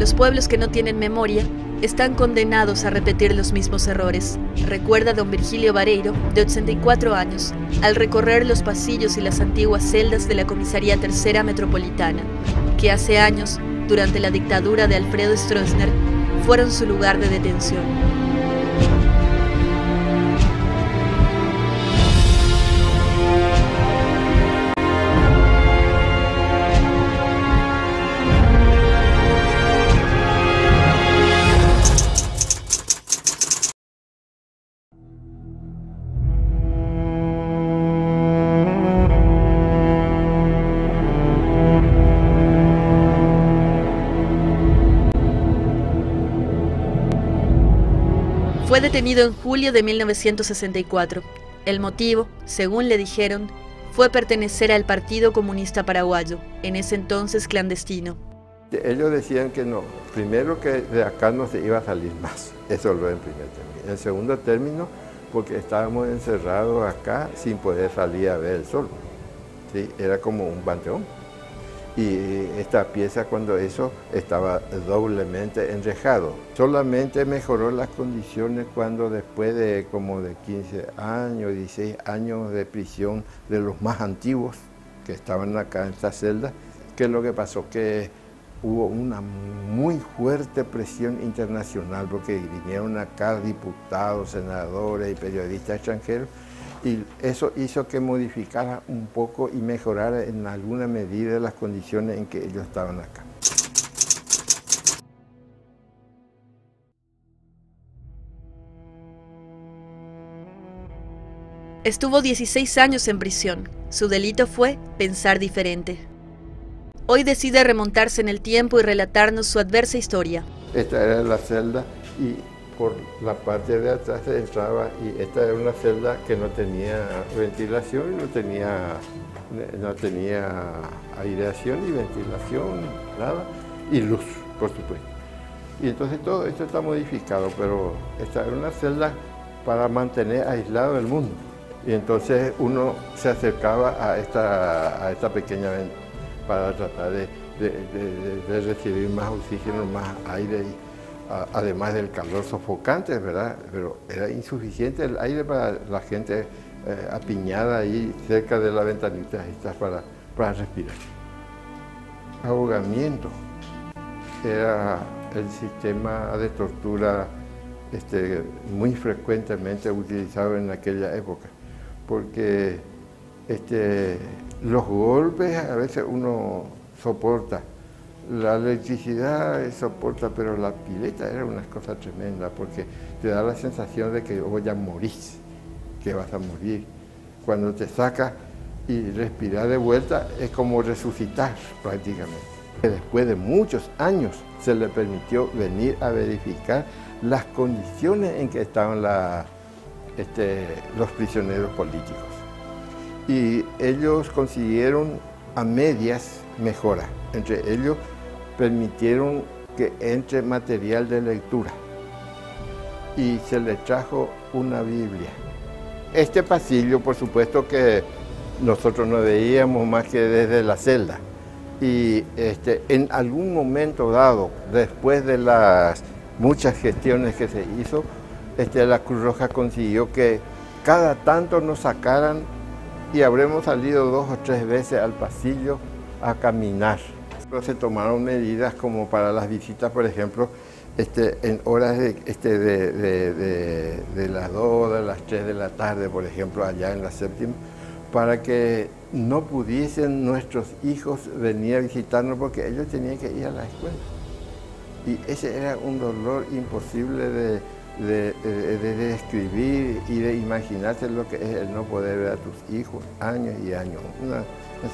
Los pueblos que no tienen memoria están condenados a repetir los mismos errores, recuerda don Virgilio Vareiro, de 84 años, al recorrer los pasillos y las antiguas celdas de la Comisaría Tercera Metropolitana, que hace años, durante la dictadura de Alfredo Stroessner, fueron su lugar de detención. Fue detenido en julio de 1964. El motivo, según le dijeron, fue pertenecer al Partido Comunista Paraguayo, en ese entonces clandestino. Ellos decían que no, primero que de acá no se iba a salir más, eso lo en primer término. En segundo término, porque estábamos encerrados acá sin poder salir a ver el sol, ¿sí? Era como un panteón. Y esta pieza, cuando eso estaba doblemente enrejado. Solamente mejoró las condiciones cuando después de como de 15 años, 16 años de prisión de los más antiguos que estaban acá en esta celda, ¿qué es lo que pasó? Que hubo una muy fuerte presión internacional porque vinieron acá diputados, senadores y periodistas extranjeros, y eso hizo que modificara un poco y mejorara en alguna medida las condiciones en que ellos estaban acá. Estuvo 16 años en prisión. Su delito fue pensar diferente. Hoy decide remontarse en el tiempo y relatarnos su adversa historia. Esta era la celda y por la parte de atrás se entraba, y esta era una celda que no tenía ventilación, no tenía aireación ni ventilación, nada, y luz, por supuesto. Y entonces todo esto está modificado, pero esta era una celda para mantener aislado el mundo. Y entonces uno se acercaba a esta pequeña ventana para tratar de recibir más oxígeno, más aire, además del calor sofocante, ¿verdad? Pero era insuficiente el aire para la gente apiñada ahí cerca de la ventanita para respirar. Ahogamiento era el sistema de tortura muy frecuentemente utilizado en aquella época, porque los golpes a veces uno soporta, la electricidad soporta, pero la pileta era una cosa tremenda porque te da la sensación de que vos ya morís, que vas a morir. Cuando te saca y respirar de vuelta es como resucitar prácticamente. Después de muchos años se le permitió venir a verificar las condiciones en que estaban los prisioneros políticos. Y ellos consiguieron a medias mejora. Entre ellos permitieron que entre material de lectura y se le trajo una Biblia. Este pasillo, por supuesto que nosotros no veíamos más que desde la celda, y en algún momento dado, después de las muchas gestiones que se hizo, la Cruz Roja consiguió que cada tanto nos sacaran y habremos salido 2 o 3 veces al pasillo a caminar. Pero se tomaron medidas como para las visitas, por ejemplo, en horas de las 2, de las 3 de la tarde, por ejemplo, allá en la séptima, para que no pudiesen nuestros hijos venir a visitarnos porque ellos tenían que ir a la escuela. Y ese era un dolor imposible de describir y de imaginarse lo que es el no poder ver a tus hijos años y años. Una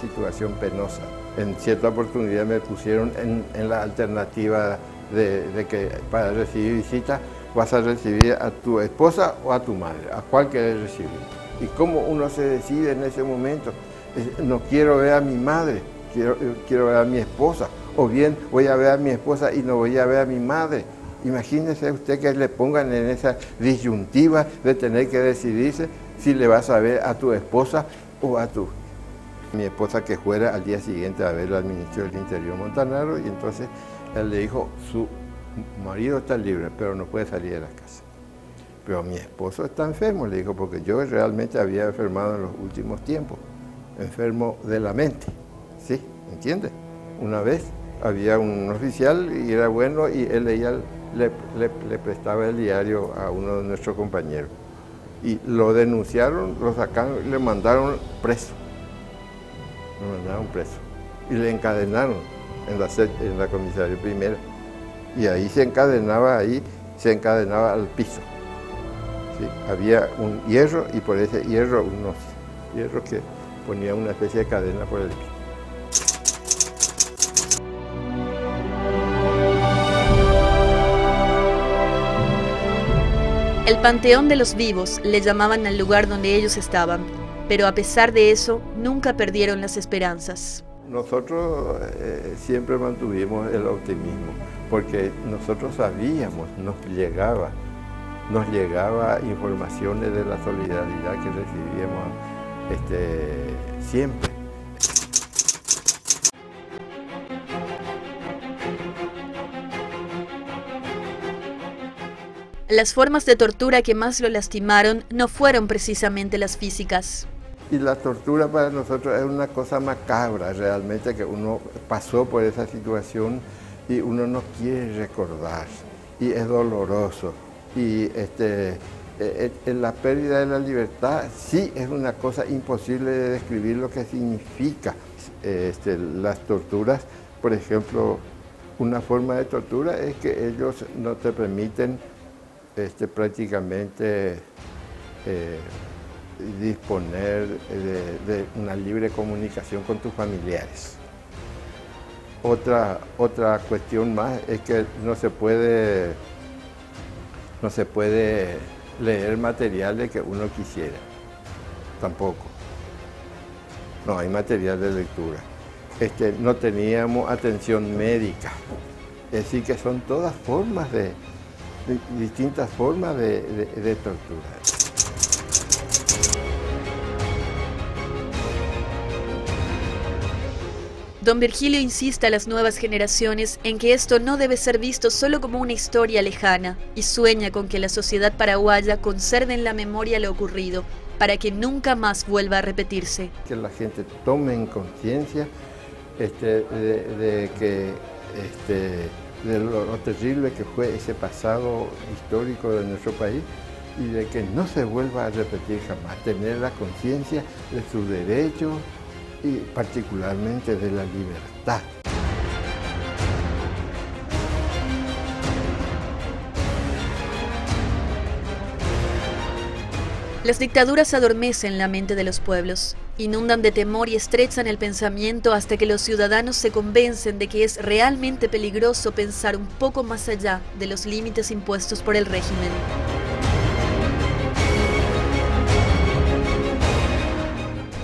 situación penosa. En cierta oportunidad me pusieron en la alternativa de que para recibir visita vas a recibir a tu esposa o a tu madre, a cuál quieres recibir. Y cómo uno se decide en ese momento, no quiero ver a mi madre, quiero ver a mi esposa, o bien voy a ver a mi esposa y no voy a ver a mi madre. Imagínese usted que le pongan en esa disyuntiva de tener que decidirse si le vas a ver a tu esposa o a tu... Mi esposa que fuera al día siguiente a ver al ministro del Interior Montanaro, y entonces él le dijo, su marido está libre, pero no puede salir de la casa. Pero mi esposo está enfermo, le dijo, porque yo realmente había enfermado en los últimos tiempos, enfermo de la mente, ¿sí? ¿Entiendes? Una vez había un oficial y era bueno y él leía, le prestaba el diario a uno de nuestros compañeros. Y lo denunciaron, lo sacaron y le mandaron preso. Lo mandaron preso. Y le encadenaron en la comisaría primera. Y ahí se encadenaba al piso. ¿Sí? Había un hierro y por ese hierro unos hierros que ponía una especie de cadena por el piso. El Panteón de los Vivos le llamaban al lugar donde ellos estaban, pero a pesar de eso, nunca perdieron las esperanzas. Nosotros siempre mantuvimos el optimismo, porque nosotros sabíamos, nos llegaba informaciones de la solidaridad que recibíamos siempre. Las formas de tortura que más lo lastimaron no fueron precisamente las físicas. Y la tortura para nosotros es una cosa macabra, realmente, que uno pasó por esa situación y uno no quiere recordar, y es doloroso. Y la pérdida de la libertad sí es una cosa imposible de describir lo que significa. Las torturas, por ejemplo, una forma de tortura es que ellos no te permiten prácticamente disponer de una libre comunicación con tus familiares. Otra cuestión más es que no se puede leer materiales que uno quisiera, tampoco. No hay material de lectura. No teníamos atención médica. Es decir, que son todas formas distintas formas de tortura. Don Virgilio insiste a las nuevas generaciones en que esto no debe ser visto solo como una historia lejana y sueña con que la sociedad paraguaya conserve en la memoria lo ocurrido para que nunca más vuelva a repetirse. Que la gente tome en conciencia de lo terrible que fue ese pasado histórico de nuestro país y de que no se vuelva a repetir jamás, tener la conciencia de sus derechos y particularmente de la libertad. Las dictaduras adormecen la mente de los pueblos, inundan de temor y estrechan el pensamiento hasta que los ciudadanos se convencen de que es realmente peligroso pensar un poco más allá de los límites impuestos por el régimen.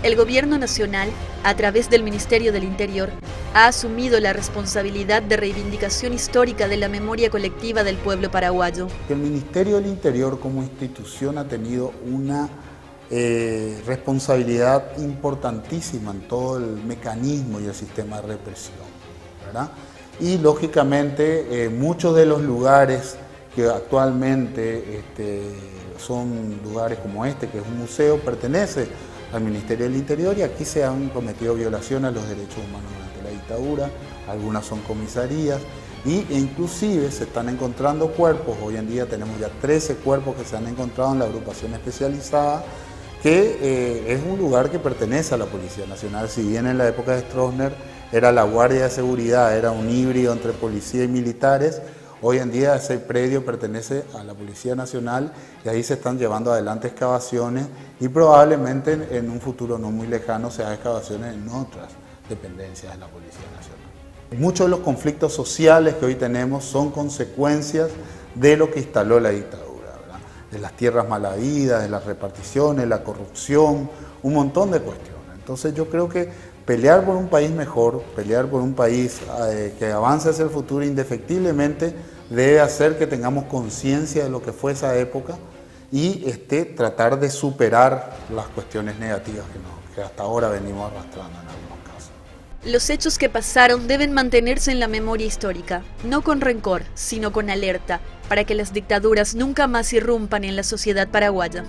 El gobierno nacional, a través del Ministerio del Interior, ha asumido la responsabilidad de reivindicación histórica de la memoria colectiva del pueblo paraguayo. El Ministerio del Interior como institución ha tenido una responsabilidad importantísima en todo el mecanismo y el sistema de represión, ¿verdad? Y lógicamente muchos de los lugares que actualmente son lugares como que es un museo, pertenece al Ministerio del Interior y aquí se han cometido violaciones a los derechos humanos durante la dictadura, algunas son comisarías e inclusive se están encontrando cuerpos, hoy en día tenemos ya 13 cuerpos que se han encontrado en la agrupación especializada, que es un lugar que pertenece a la Policía Nacional, si bien en la época de Stroessner era la Guardia de Seguridad, era un híbrido entre policía y militares. Hoy en día ese predio pertenece a la Policía Nacional y ahí se están llevando adelante excavaciones y probablemente en un futuro no muy lejano se hagan excavaciones en otras dependencias de la Policía Nacional. Muchos de los conflictos sociales que hoy tenemos son consecuencias de lo que instaló la dictadura, ¿verdad? De las tierras mal habidas, de las reparticiones, la corrupción, un montón de cuestiones. Entonces yo creo que pelear por un país mejor, pelear por un país que avance hacia el futuro indefectiblemente debe hacer que tengamos conciencia de lo que fue esa época y tratar de superar las cuestiones negativas que hasta ahora venimos arrastrando en algunos casos. Los hechos que pasaron deben mantenerse en la memoria histórica, no con rencor, sino con alerta, para que las dictaduras nunca más irrumpan en la sociedad paraguaya.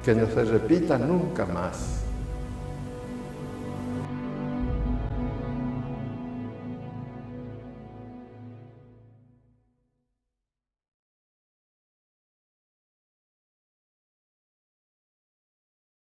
Que no se repita nunca más.